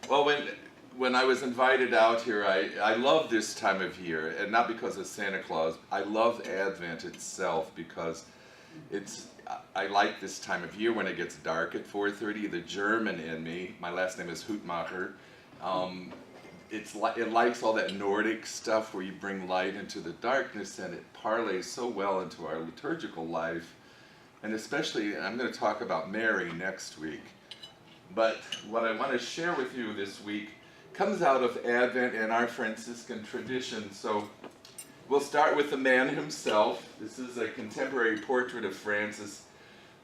Well, when I was invited out here, I love this time of year, and not because of Santa Claus. I love Advent itself because I like this time of year when it gets dark at 4:30. The German in me, my last name is Hutmacher, it likes all that Nordic stuff where you bring light into the darkness, and it parlays so well into our liturgical life. And especially, I'm going to talk about Mary next week. But what I want to share with you this week comes out of Advent and our Franciscan tradition. So we'll start with the man himself. This is a contemporary portrait of Francis,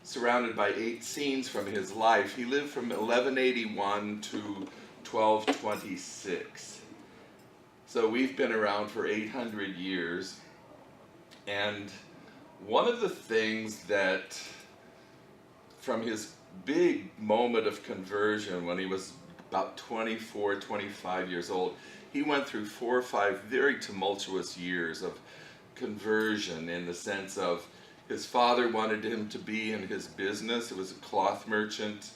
surrounded by 8 scenes from his life. He lived from 1181 to 1226. So we've been around for 800 years. And one of the things that, from his big moment of conversion when he was about 24, 25 years old, he went through 4 or 5 very tumultuous years of conversion, in the sense of his father wanted him to be in his business. It was a cloth merchant,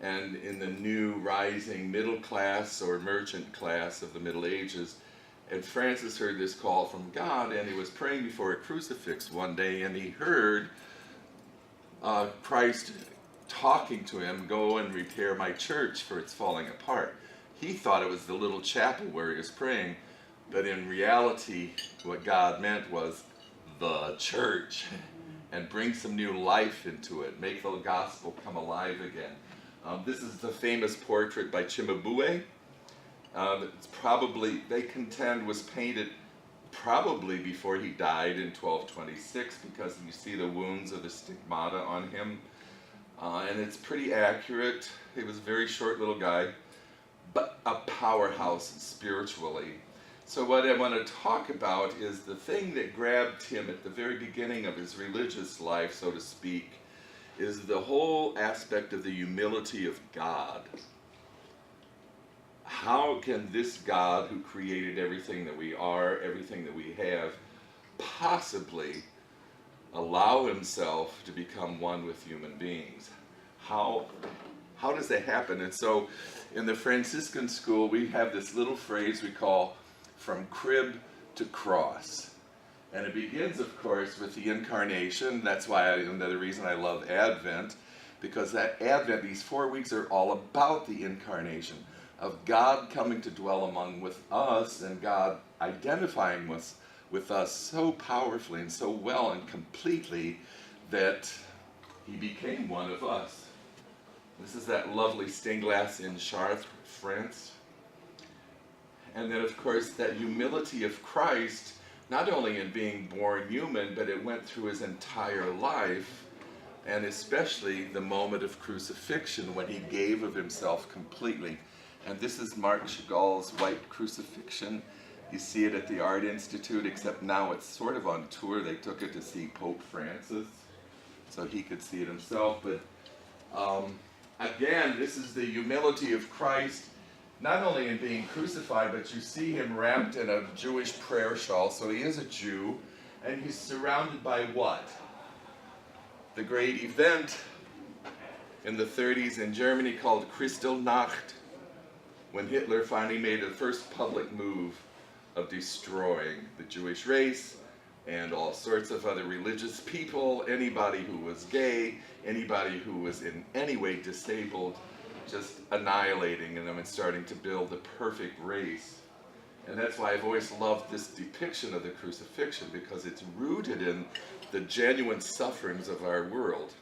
and in the new rising middle class or merchant class of the Middle Ages. And Francis heard this call from God, and he was praying before a crucifix one day, and he heard Christ talking to him, "Go and repair my church, for it's falling apart." He thought it was the little chapel where he was praying, but in reality, what God meant was the church, and bring some new life into it, make the gospel come alive again. This is the famous portrait by Cimabue. It's probably, they contend, was painted probably before he died in 1226, because you see the wounds of the stigmata on him. And it's pretty accurate. He was a very short little guy, but a powerhouse spiritually. So what I want to talk about is the thing that grabbed him at the very beginning of his religious life, so to speak, is the whole aspect of the humility of God. How can this God, who created everything that we are, everything that we have, possibly allow himself to become one with human beings? How does that happen? And so in the Franciscan school, we have this little phrase we call "from crib to cross." And it begins, of course, with the incarnation. That's why another reason I love Advent, because that Advent, these 4 weeks, are all about the incarnation of God coming to dwell among with us, and God identifying with us so powerfully and so well and completely that he became one of us. This is that lovely stained glass in Chartres, France. And then, of course, that humility of Christ, not only in being born human, but it went through his entire life, and especially the moment of crucifixion when he gave of himself completely. And this is Marc Chagall's White Crucifixion. You see it at the Art Institute, except now it's sort of on tour. They took it to see Pope Francis, so he could see it himself. But again, this is the humility of Christ, not only in being crucified, but you see him wrapped in a Jewish prayer shawl. So he is a Jew, and he's surrounded by what? The great event in the 30s in Germany called Kristallnacht, when Hitler finally made the first public move of destroying the Jewish race and all sorts of other religious people, anybody who was gay, anybody who was in any way disabled, just annihilating them and starting to build the perfect race. And that's why I've always loved this depiction of the crucifixion, because it's rooted in the genuine sufferings of our world.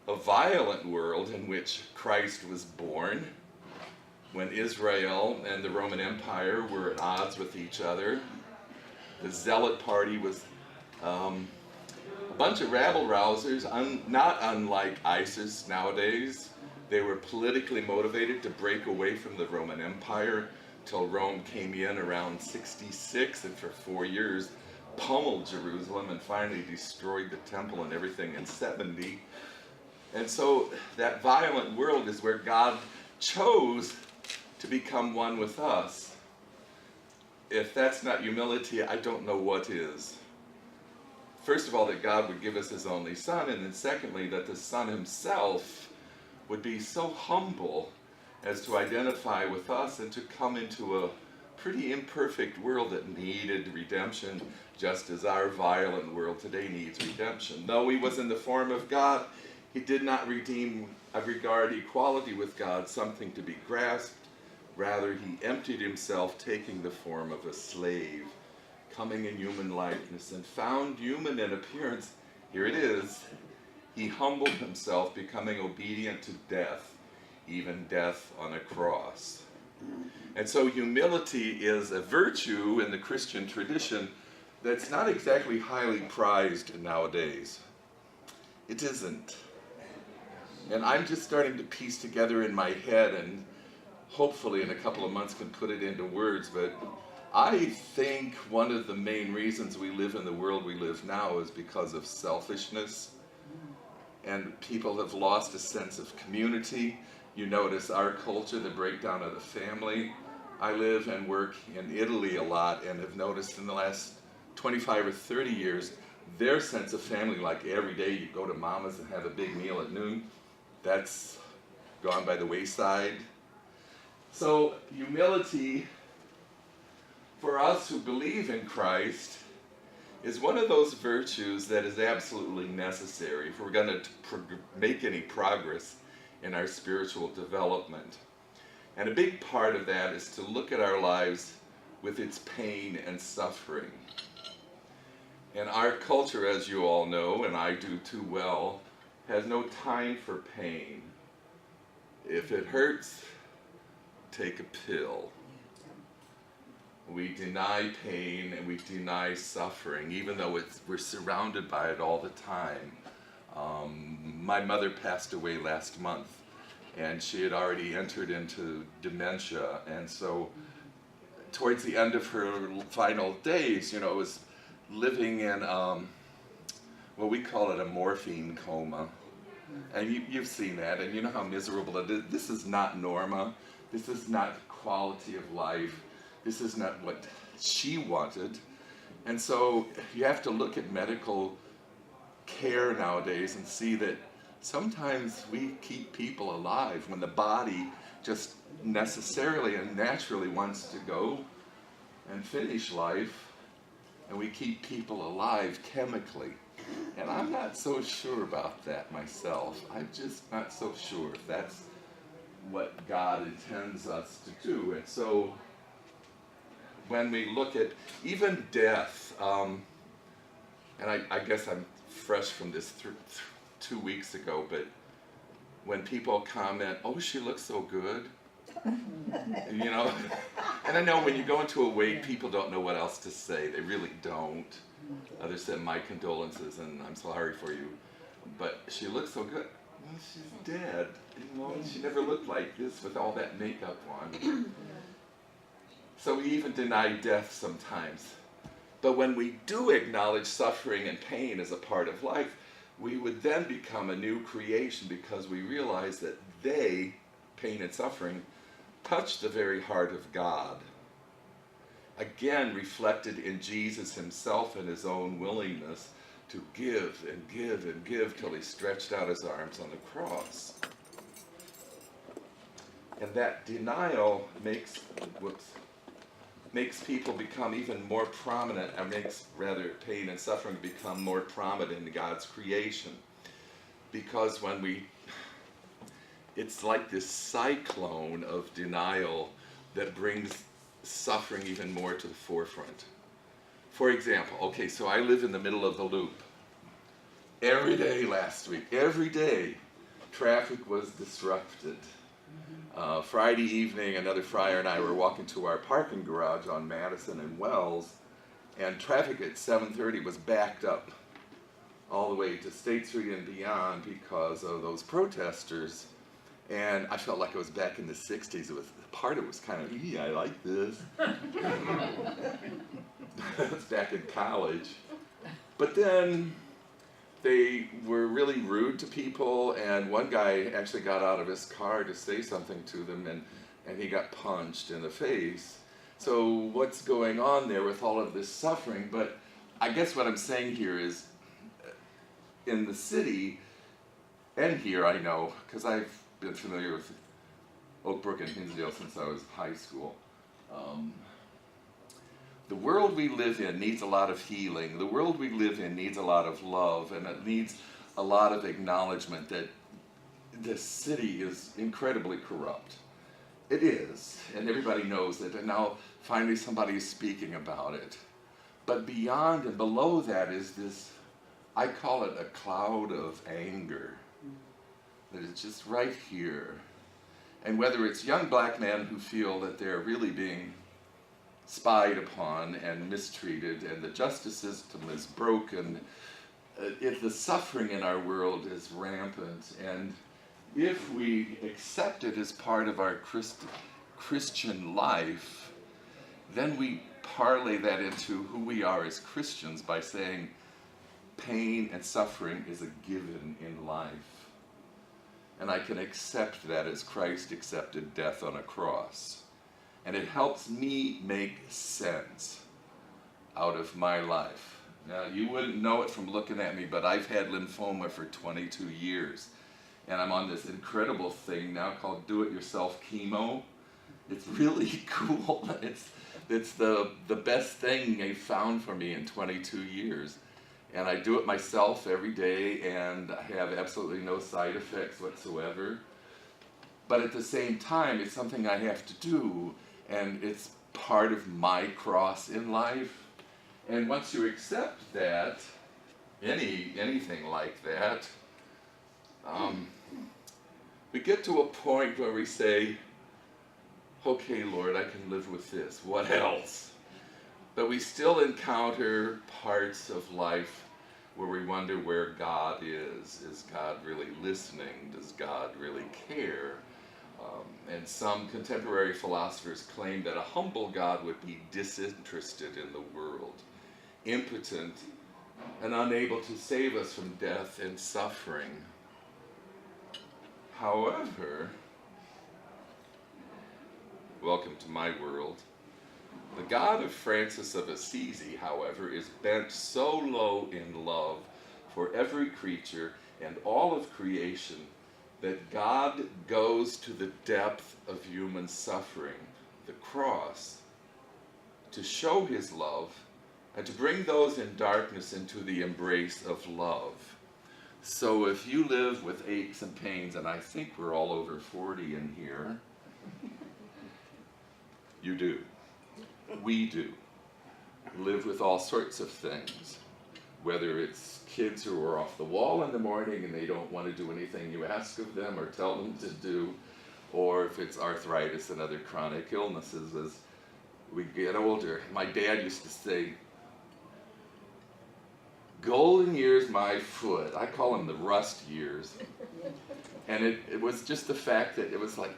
A violent world in which Christ was born, when Israel and the Roman Empire were at odds with each other. The Zealot party was a bunch of rabble-rousers, not unlike ISIS nowadays. They were politically motivated to break away from the Roman Empire till Rome came in around 66, and for 4 years pummeled Jerusalem and finally destroyed the temple and everything in 70. And so that violent world is where God chose to become one with us. If that's not humility, I don't know what is. First of all, that God would give us his only Son, and then secondly, that the Son himself would be so humble as to identify with us and to come into a pretty imperfect world that needed redemption, just as our violent world today needs redemption. Though he was in the form of God, he did not regard equality with God something to be grasped. Rather, he emptied himself, taking the form of a slave, coming in human likeness, and found human in appearance. Here it is. He humbled himself, becoming obedient to death, even death on a cross. And so humility is a virtue in the Christian tradition that's not exactly highly prized nowadays. It isn't. And I'm just starting to piece together in my head, and hopefully in a couple of months can put it into words, but I think one of the main reasons we live in the world we live now is because of selfishness, and people have lost a sense of community. You notice our culture, the breakdown of the family. I live and work in Italy a lot and have noticed in the last 25 or 30 years, their sense of family, like every day you go to Mama's and have a big meal at noon, that's gone by the wayside. So humility, for us who believe in Christ, is one of those virtues that is absolutely necessary if we're going to make any progress in our spiritual development. And a big part of that is to look at our lives with its pain and suffering. And our culture, as you all know, and I do too well, has no time for pain. If it hurts, take a pill. We deny pain and we deny suffering, even though we're surrounded by it all the time. My mother passed away last month, and she had already entered into dementia, and so towards the end of her final days, it was living in what we call it a morphine coma. And you've seen that, and you know how miserable it is. This is not norma. This is not quality of life. This is not what she wanted. And so you have to look at medical care nowadays and see that sometimes we keep people alive when the body just necessarily and naturally wants to go and finish life, and we keep people alive chemically. And I'm not so sure about that myself. I'm just not so sure if that's what God intends us to do. And so when we look at even death, and I guess I'm fresh from this 2 weeks ago, but when people comment, "Oh, she looks so good," and I know when you go into a wake, people don't know what else to say. They really don't. Others said, "My condolences, and I'm sorry for you, but she looks so good." Well, she's dead. She never looked like this with all that makeup on. So we even deny death sometimes. But when we do acknowledge suffering and pain as a part of life, we would then become a new creation, because we realize that pain and suffering, touch the very heart of God. Again, reflected in Jesus himself and his own willingness to give and give and give till he stretched out his arms on the cross. And that denial makes people become even more prominent, and makes rather pain and suffering become more prominent in God's creation. Because it's like this cyclone of denial that brings suffering even more to the forefront. For example, so I live in the middle of the loop. Every day last week, every day, traffic was disrupted. Friday evening, another friar and I were walking to our parking garage on Madison and Wells, and traffic at 7:30 was backed up all the way to State Street and beyond because of those protesters. And I felt like I was back in the 60s. Part of it was kind of, I like this. It's back in college. But then they were really rude to people, and one guy actually got out of his car to say something to them, and he got punched in the face. So what's going on there with all of this suffering? But I guess what I'm saying here is, in the city, and here I know, because I've been familiar with Oak Brook and Hinsdale since I was high school. The world we live in needs a lot of healing. The world we live in needs a lot of love, and it needs a lot of acknowledgement that this city is incredibly corrupt. It is, and everybody knows it, and now finally somebody is speaking about it. But beyond and below that is this, I call it a cloud of anger, that is just right here. And whether it's young black men who feel that they're really being spied upon and mistreated, and the justice system is broken, if the suffering in our world is rampant, and if we accept it as part of our Christian life, then we parlay that into who we are as Christians by saying pain and suffering is a given in life. And I can accept that as Christ accepted death on a cross. And it helps me make sense out of my life. Now, you wouldn't know it from looking at me, but I've had lymphoma for 22 years. And I'm on this incredible thing now called do-it-yourself chemo. It's really cool. It's the best thing they found for me in 22 years. And I do it myself every day, and I have absolutely no side effects whatsoever. But at the same time, it's something I have to do, and it's part of my cross in life. And once you accept that, anything like that, we get to a point where we say, okay, Lord, I can live with this. What else? But we still encounter parts of life where we wonder where God is. Is God really listening? Does God really care? And some contemporary philosophers claim that a humble God would be disinterested in the world, impotent and unable to save us from death and suffering. However, welcome to my world. The God of Francis of Assisi, however, is bent so low in love for every creature and all of creation that God goes to the depth of human suffering, the cross, to show his love and to bring those in darkness into the embrace of love. So if you live with aches and pains, and I think we're all over 40 in here, you do. We do. Live with all sorts of things, whether it's kids who are off the wall in the morning and they don't want to do anything you ask of them or tell them to do, or if it's arthritis and other chronic illnesses as we get older. My dad used to say, golden years my foot. I call them the rust years. And it was just the fact that it was like,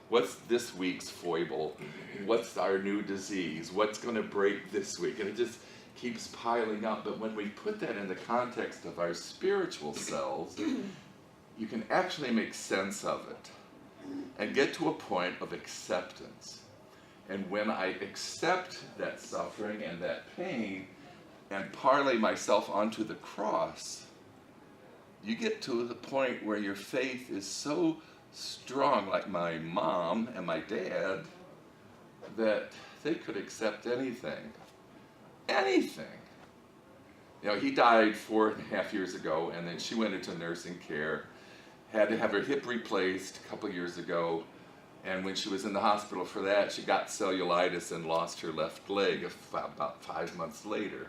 what's this week's foible? What's our new disease? What's going to break this week? And it just keeps piling up. But when we put that in the context of our spiritual selves, you can actually make sense of it and get to a point of acceptance. And when I accept that suffering and that pain and parlay myself onto the cross, you get to the point where your faith is so strong, like my mom and my dad, that they could accept anything. Anything. You know, he died 4.5 years ago, and then she went into nursing care, had to have her hip replaced a couple years ago, and when she was in the hospital for that, she got cellulitis and lost her left leg about 5 months later,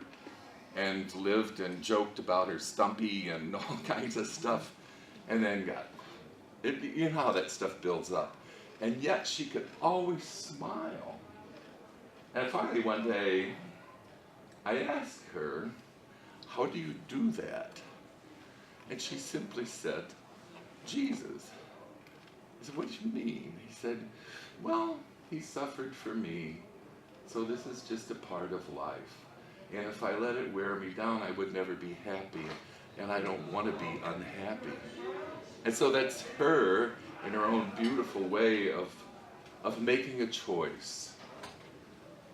and lived and joked about her stumpy and all kinds of stuff, and then got, you know how that stuff builds up. And yet she could always smile. And finally one day, I asked her, how do you do that? And she simply said, Jesus. I said, what do you mean? He said, well, he suffered for me, so this is just a part of life. And if I let it wear me down, I would never be happy, and I don't want to be unhappy. And so that's her, in her own beautiful way of making a choice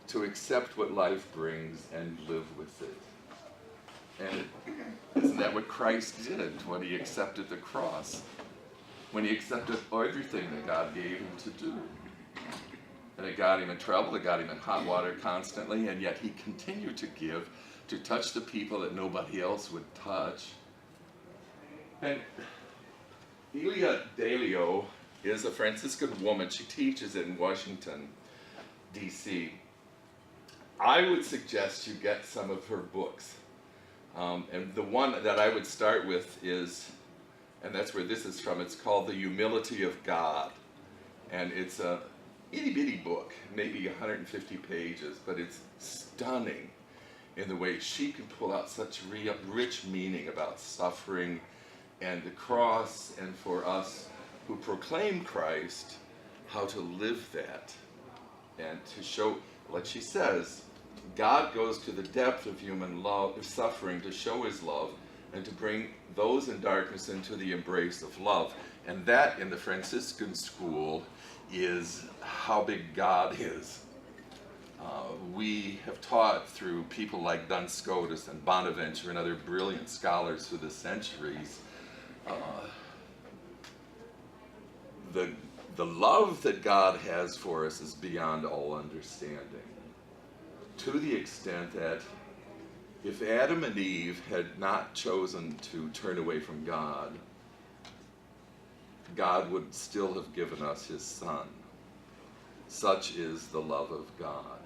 to accept what life brings and live with it. And isn't that what Christ did when he accepted the cross? when he accepted everything that God gave him to do. And it got him in trouble, it got him in hot water constantly, and yet he continued to give, to touch the people that nobody else would touch. And Elia Delio is a Franciscan woman. She teaches in Washington, D.C. I would suggest you get some of her books. And the one that I would start with is, and that's where this is from, it's called The Humility of God. And it's a itty-bitty book, maybe 150 pages, but it's stunning in the way she can pull out such rich meaning about suffering and the cross, and for us who proclaim Christ, how to live that. And to show, like she says, God goes to the depth of human love, suffering, to show his love and to bring those in darkness into the embrace of love. And that, in the Franciscan school, is how big God is. We have taught through people like Duns Scotus and Bonaventure and other brilliant scholars through the centuries, the love that God has for us is beyond all understanding. To the extent that if Adam and Eve had not chosen to turn away from God, God would still have given us his Son. Such is the love of God.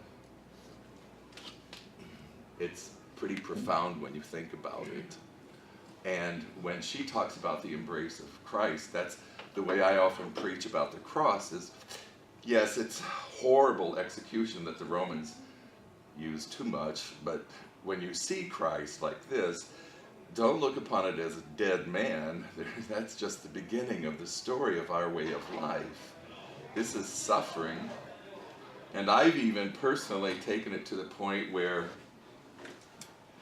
It's pretty profound when you think about it. And when she talks about the embrace of Christ, that's the way I often preach about the cross is, yes, it's horrible execution that the Romans use too much, but when you see Christ like this, don't look upon it as a dead man. That's just the beginning of the story of our way of life. This is suffering. And I've even personally taken it to the point where,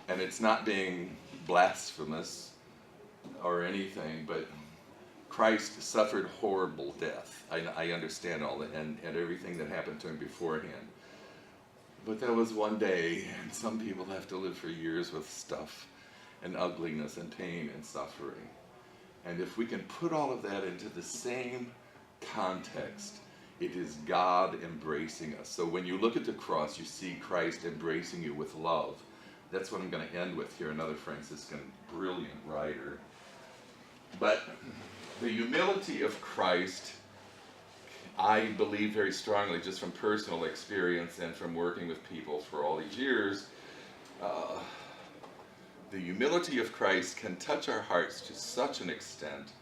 and it's not being blasphemous or anything, but Christ suffered horrible death. I understand all that and everything that happened to him beforehand. But that was one day, and some people have to live for years with stuff and ugliness and pain and suffering. And if we can put all of that into the same context, it is God embracing us. So when you look at the cross, you see Christ embracing you with love. That's what I'm going to end with here, another Franciscan brilliant writer. But the humility of Christ, I believe very strongly, just from personal experience and from working with people for all these years, the humility of Christ can touch our hearts to such an extent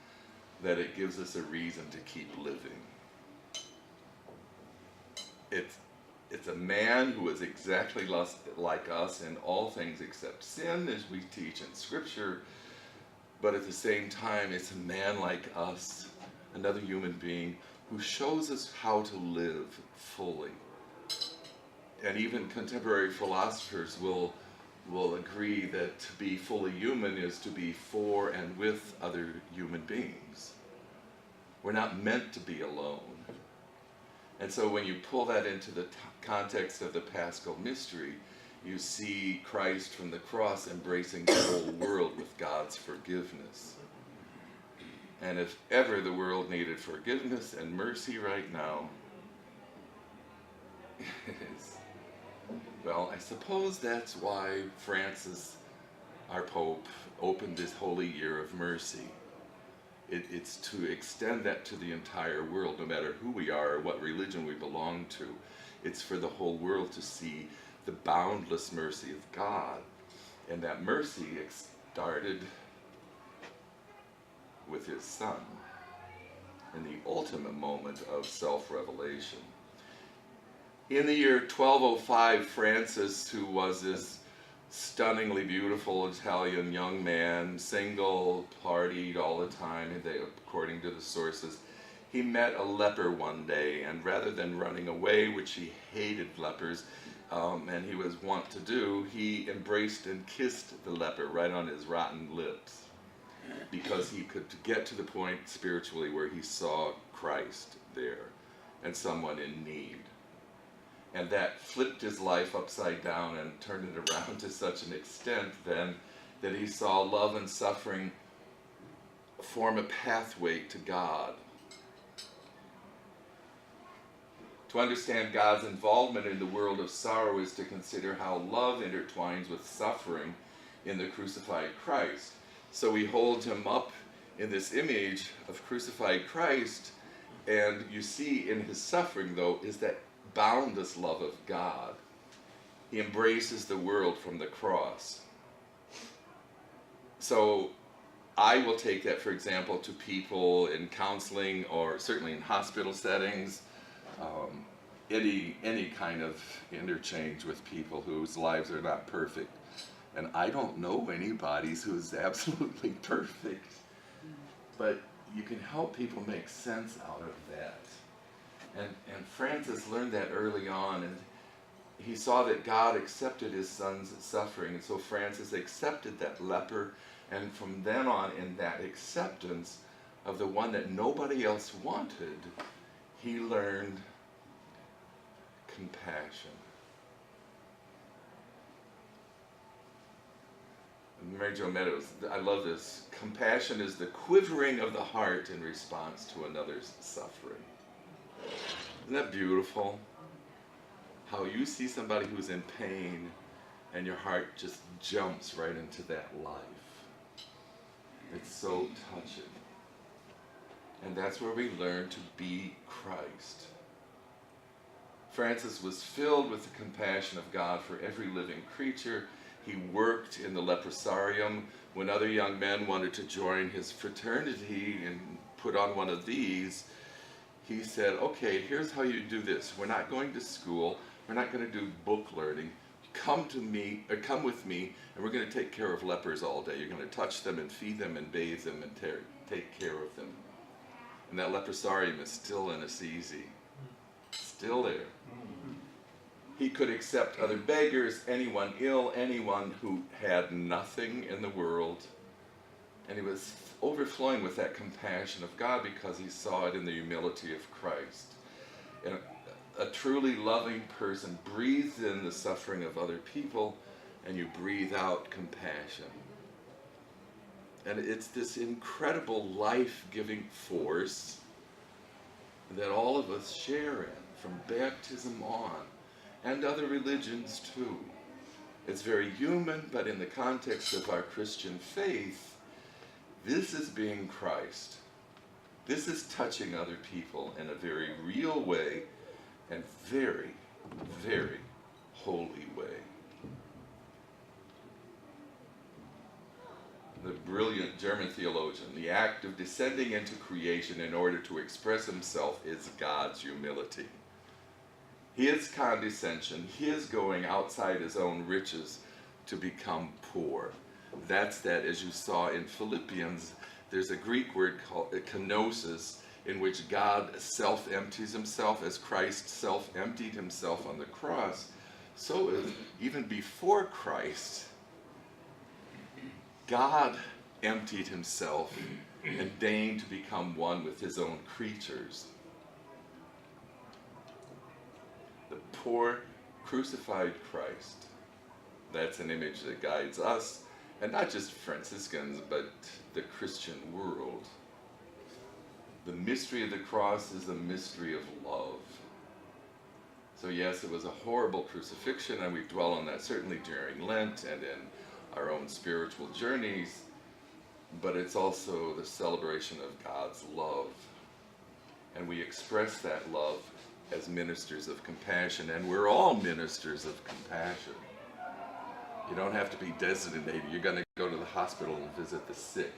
that it gives us a reason to keep living. It's a man who is exactly like us in all things except sin, as we teach in Scripture, but at the same time, it's a man like us, another human being, who shows us how to live fully. And even contemporary philosophers will agree that to be fully human is to be for and with other human beings. We're not meant to be alone. And so when you pull that into the context of the Paschal mystery, you see Christ from the cross embracing the whole world with God's forgiveness. And if ever the world needed forgiveness and mercy right now, it is. Well, I suppose that's why Francis, our Pope, opened this Holy Year of Mercy. It's to extend that to the entire world, no matter who we are or what religion we belong to. It's for the whole world to see the boundless mercy of God. And that mercy started with his Son in the ultimate moment of self-revelation. In the year 1205, Francis, who was this stunningly beautiful Italian young man, single, partied all the time, according to the sources, he met a leper one day, and rather than running away, which he hated lepers, and he was wont to do, he embraced and kissed the leper right on his rotten lips, because he could get to the point spiritually where he saw Christ there and someone in need. And that flipped his life upside down and turned it around to such an extent then that he saw love and suffering form a pathway to God. To understand God's involvement in the world of sorrow is to consider how love intertwines with suffering in the crucified Christ. So we hold him up in this image of crucified Christ, and you see in his suffering, though, is that boundless love of God. He embraces the world from the cross. So I will take that, for example, to people in counseling or certainly in hospital settings, any kind of interchange with people whose lives are not perfect. And I don't know anybody who's absolutely perfect, but you can help people make sense out of that. And Francis learned that early on, and he saw that God accepted his son's suffering, and so Francis accepted that leper, and from then on, in that acceptance of the one that nobody else wanted, he learned compassion. Mary Jo Meadows, I love this. Compassion is the quivering of the heart in response to another's suffering. Isn't that beautiful? How you see somebody who's in pain and your heart just jumps right into that life. It's so touching. And that's where we learn to be Christ. Francis was filled with the compassion of God for every living creature. He worked in the leprosarium when other young men wanted to join his fraternity and put on one of these. He said, okay, here's how you do this. We're not going to school. We're not going to do book learning. Come with me, and we're going to take care of lepers all day. You're going to touch them and feed them and bathe them and take care of them. And that leprosarium is still in Assisi. Still there. He could accept other beggars, anyone ill, anyone who had nothing in the world. And he was overflowing with that compassion of God because he saw it in the humility of Christ. And a truly loving person breathes in the suffering of other people, and you breathe out compassion. And it's this incredible life-giving force that all of us share in, from baptism on. And other religions too. It's very human, but in the context of our Christian faith, this is being Christ. This is touching other people in a very real way and very, very holy way. The brilliant German theologian, the act of descending into creation in order to express himself is God's humility. His condescension, his going outside his own riches to become poor. That's that, as you saw in Philippians, there's a Greek word called kenosis, in which God self-empties himself as Christ self-emptied himself on the cross. So even before Christ, God emptied himself and deigned to become one with his own creatures. The poor, crucified Christ. That's an image that guides us, and not just Franciscans, but the Christian world. The mystery of the cross is a mystery of love. So yes, it was a horrible crucifixion, and we dwell on that certainly during Lent and in our own spiritual journeys, but it's also the celebration of God's love. And we express that love as ministers of compassion, and we're all ministers of compassion. You don't have to be designated. You're going to go to the hospital and visit the sick.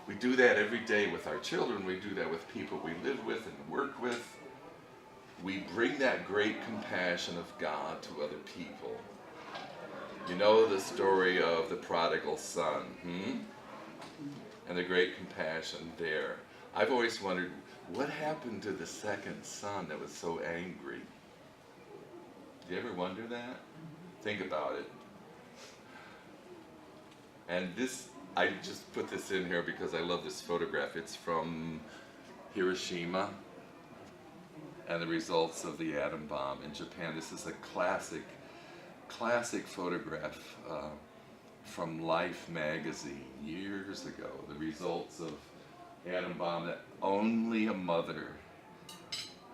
We do that every day with our children. We do that with people we live with and work with. We bring that great compassion of God to other people. You know the story of the prodigal son, and the great compassion there. I've always wondered, what happened to the second son that was so angry? Do you ever wonder that? Think about it. And this, I just put this in here because I love this photograph. It's from Hiroshima and the results of the atom bomb in Japan. This is a classic photograph from Life magazine years ago. The results of atom bomb, that only a mother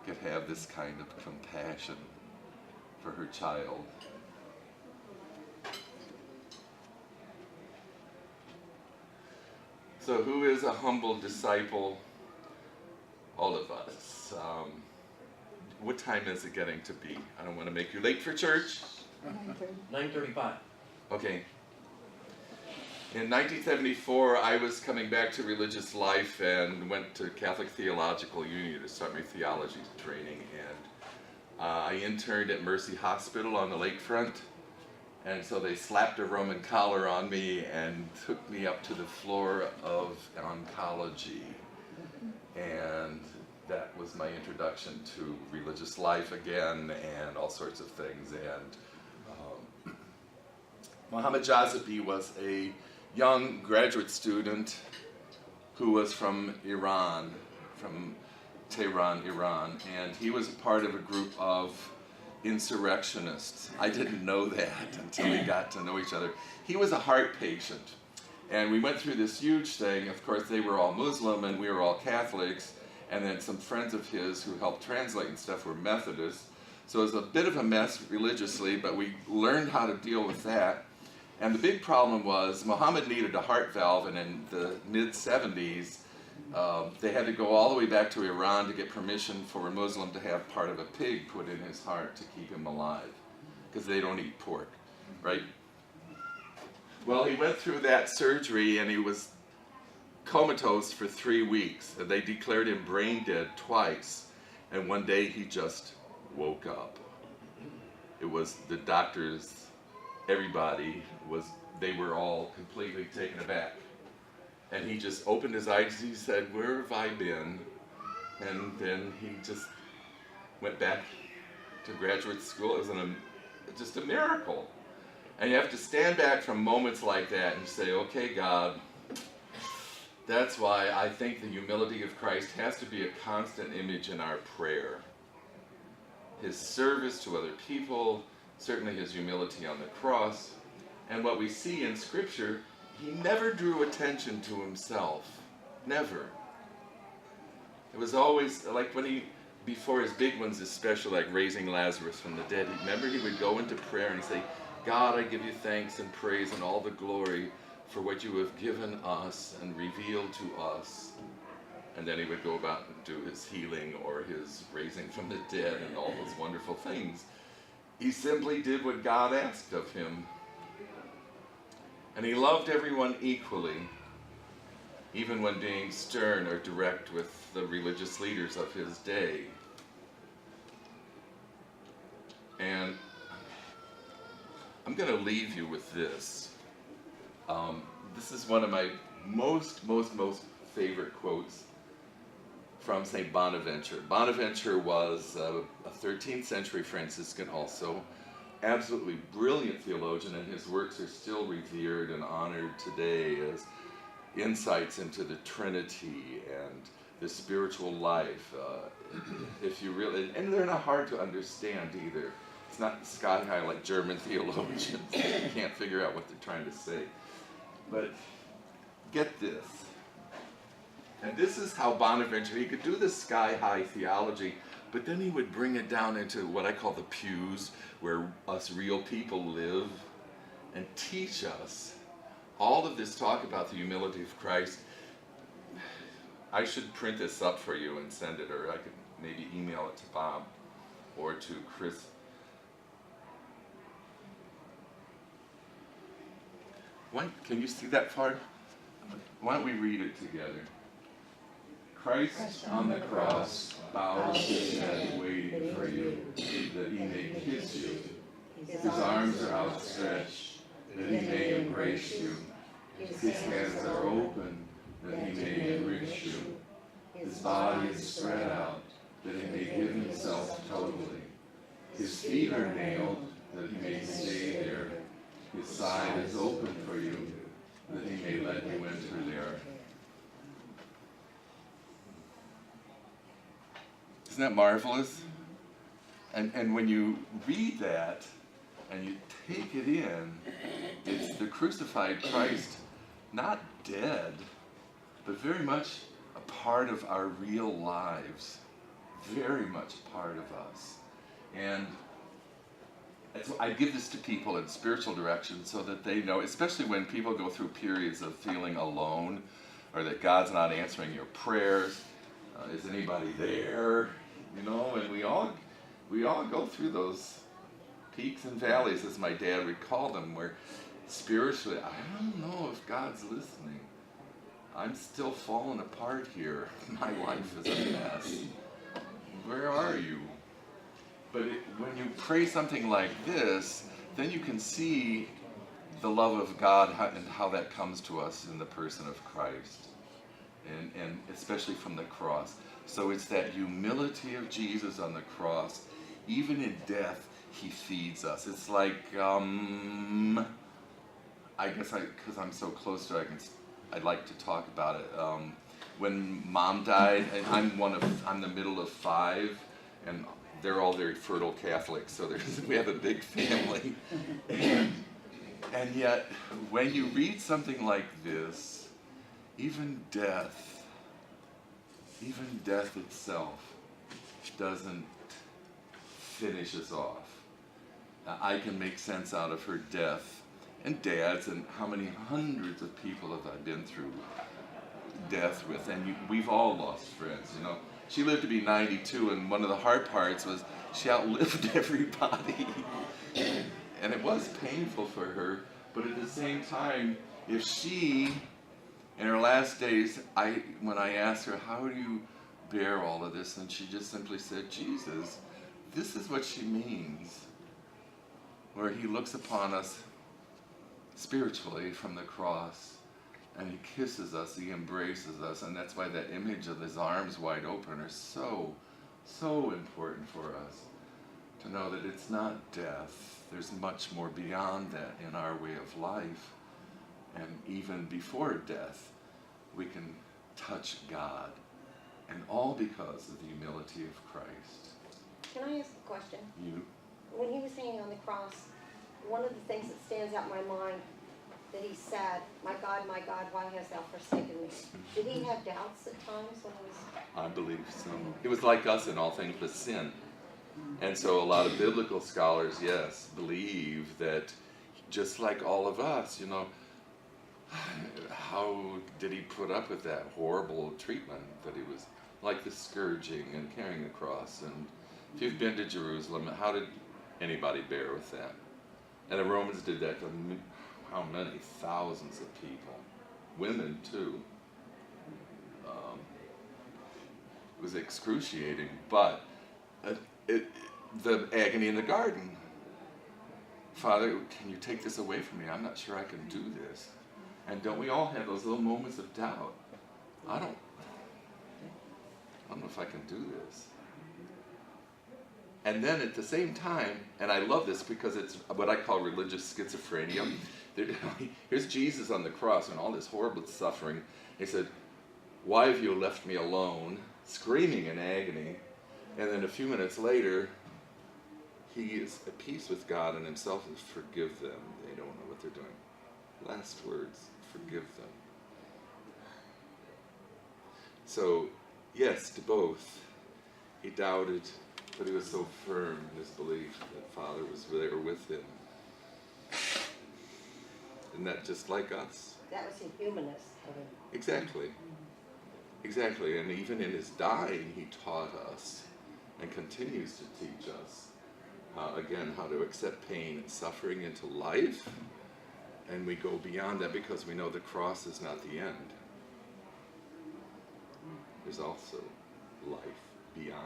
could have this kind of compassion for her child. So who is a humble disciple? All of us. What time is it getting to be? I don't want to make you late for church. 9:35. Okay. In 1974, I was coming back to religious life and went to Catholic Theological Union to start my theology training. And I interned at Mercy Hospital on the lakefront. And so they slapped a Roman collar on me and took me up to the floor of oncology. And that was my introduction to religious life again and all sorts of things. And Mohammed Jazabi was a young graduate student who was from Iran, from Tehran, Iran, and he was a part of a group of insurrectionists. I didn't know that until we got to know each other. He was a heart patient, and we went through this huge thing. Of course, they were all Muslim and we were all Catholics, and then some friends of his who helped translate and stuff were Methodists. So it was a bit of a mess religiously, but we learned how to deal with that. And the big problem was Muhammad needed a heart valve, and in the mid-70s, they had to go all the way back to Iran to get permission for a Muslim to have part of a pig put in his heart to keep him alive, because they don't eat pork, right? Well, he went through that surgery, and he was comatose for 3 weeks, and they declared him brain dead twice, and one day he just woke up. It was the doctors, everybody they were all completely taken aback. And he just opened his eyes, he said, "Where have I been?" And then he just went back to graduate school. It was just a miracle. And you have to stand back from moments like that and say, okay, God, that's why I think the humility of Christ has to be a constant image in our prayer. His service to other people, certainly his humility on the cross, and what we see in Scripture, he never drew attention to himself. Never. It was always like before his big ones, especially like raising Lazarus from the dead, remember he would go into prayer and say, God, I give you thanks and praise and all the glory for what you have given us and revealed to us. And then he would go about and do his healing or his raising from the dead and all those wonderful things. He simply did what God asked of him. And he loved everyone equally, even when being stern or direct with the religious leaders of his day. And I'm going to leave you with this. This is one of my most favorite quotes from St. Bonaventure. Bonaventure was a 13th century Franciscan also. Absolutely brilliant theologian, and his works are still revered and honored today as insights into the Trinity and the spiritual life. If you really, and they're not hard to understand either. It's not sky high like German theologians. You can't figure out what they're trying to say. But get this. And this is how Bonaventure, he could do the sky high theology, but then he would bring it down into what I call the pews, where us real people live, and teach us all of this talk about the humility of Christ. I should print this up for you and send it, or I could maybe email it to Bob or to Chris. Can you see that far? Why don't we read it together? Christ on the cross bows his head waiting for you, that he may kiss you. His arms are outstretched, that he may embrace you. His hands are open, that he may enrich you. His body is spread out, that he may give himself totally. His feet are nailed, that he may stay there. His side is open for you, that he may let you enter there. Isn't that marvelous? And when you read that and you take it in, it's the crucified Christ, not dead, but very much a part of our real lives, very much a part of us. And so I give this to people in spiritual direction so that they know, especially when people go through periods of feeling alone, or that God's not answering your prayers. Is anybody there? You know, and we all go through those peaks and valleys, as my dad would call them, where spiritually, I don't know if God's listening. I'm still falling apart here. My life is a mess. Where are you? But when you pray something like this, then you can see the love of God and how that comes to us in the person of Christ, and especially from the cross. So it's that humility of Jesus on the cross. Even in death, he feeds us. It's like, I guess because I'm so close to it, I'd like to talk about it. When Mom died, and I'm the middle of 5, and they're all very fertile Catholics, so we have a big family. And yet, when you read something like this, even death itself doesn't finish us off. I can make sense out of her death, and Dad's, and how many hundreds of people have I been through death with, and we've all lost friends, you know. She lived to be 92, and one of the hard parts was she outlived everybody. And it was painful for her, but at the same time, if she, in her last days, when I asked her, how do you bear all of this? And she just simply said, Jesus, this is what she means, where he looks upon us spiritually from the cross, and he kisses us, he embraces us, and that's why that image of his arms wide open are so, so important for us, to know that it's not death. There's much more beyond that in our way of life, and even before death, we can touch God, and all because of the humility of Christ. Can I ask a question? You? When he was hanging on the cross, one of the things that stands out in my mind that he said, my God, why hast thou forsaken me? Did he have doubts at times when he was... I believe so. It was like us in all things with sin. And so a lot of biblical scholars, yes, believe that just like all of us, you know, how did he put up with that horrible treatment that he was, like the scourging and carrying the cross? And if you've been to Jerusalem, how did anybody bear with that? And the Romans did that to how many thousands of people, women too. It was excruciating, but the agony in the garden. Father, can you take this away from me? I'm not sure I can do this. And don't we all have those little moments of doubt? I don't know if I can do this. And then at the same time, and I love this because it's what I call religious schizophrenia. Here's Jesus on the cross and all this horrible suffering. He said, why have you left me alone? Screaming in agony. And then a few minutes later, he is at peace with God and himself, and forgive them. They don't know what they're doing. Last words, forgive them. So, yes, to both. He doubted, but he was so firm in his belief that Father was there with him. Isn't that just like us? That was his humanness of him. Exactly. Exactly. And even in his dying, he taught us and continues to teach us, again, how to accept pain and suffering into life. And we go beyond that because we know the cross is not the end. There's also life beyond.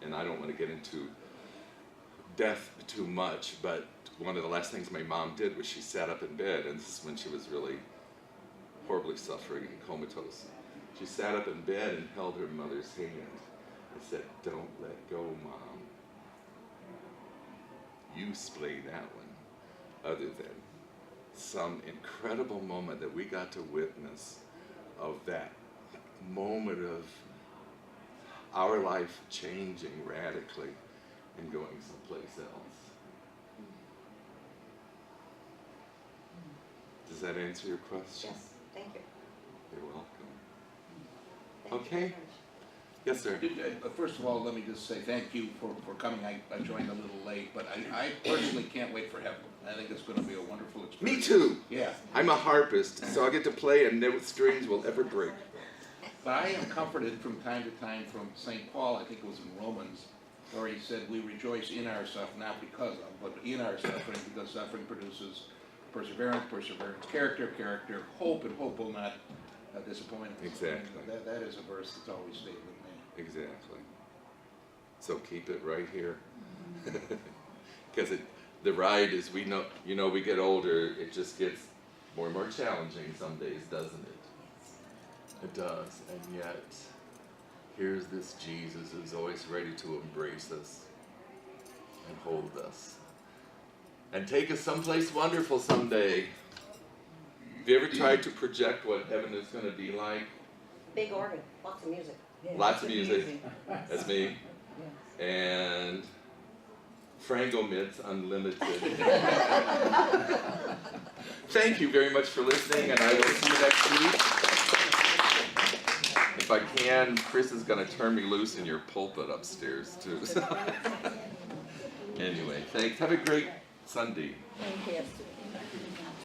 And I don't want to get into death too much, but one of the last things my mom did was she sat up in bed, and this is when she was really horribly suffering and comatose. She sat up in bed and held her mother's hand and said, don't let go, Mom. You explain that one, other than some incredible moment that we got to witness of that moment of our life changing radically and going someplace else. Does that answer your question? Yes, thank you. You're welcome. Thank you Okay. very much. Yes, sir. First of all, let me just say thank you for coming. I joined a little late, but I personally can't wait for heaven. I think it's going to be a wonderful Me experience. too. Yeah, I'm a harpist, so I get to play and no strings will ever break. but I am comforted from time to time from St. Paul, I think it was in Romans, where he said, we rejoice in our suffering, not because of, but in our suffering, because suffering produces perseverance, character, hope, and hope will not disappoint us. Exactly. That is a verse that's always stayed with me. Exactly. So keep it right here. Because the ride, as we know, we get older, it just gets more and more challenging some days, doesn't it? It does. And yet, here's this Jesus who's always ready to embrace us and hold us and take us someplace wonderful someday. Have you ever tried to project what heaven is going to be like? Big organ, lots of music. Lots of music. That's me. And Frango Mitts Unlimited. Thank you very much for listening, and I will see you next week. If I can, Chris is going to turn me loose in your pulpit upstairs, too. Anyway, thanks. Have a great Sunday. Thank you.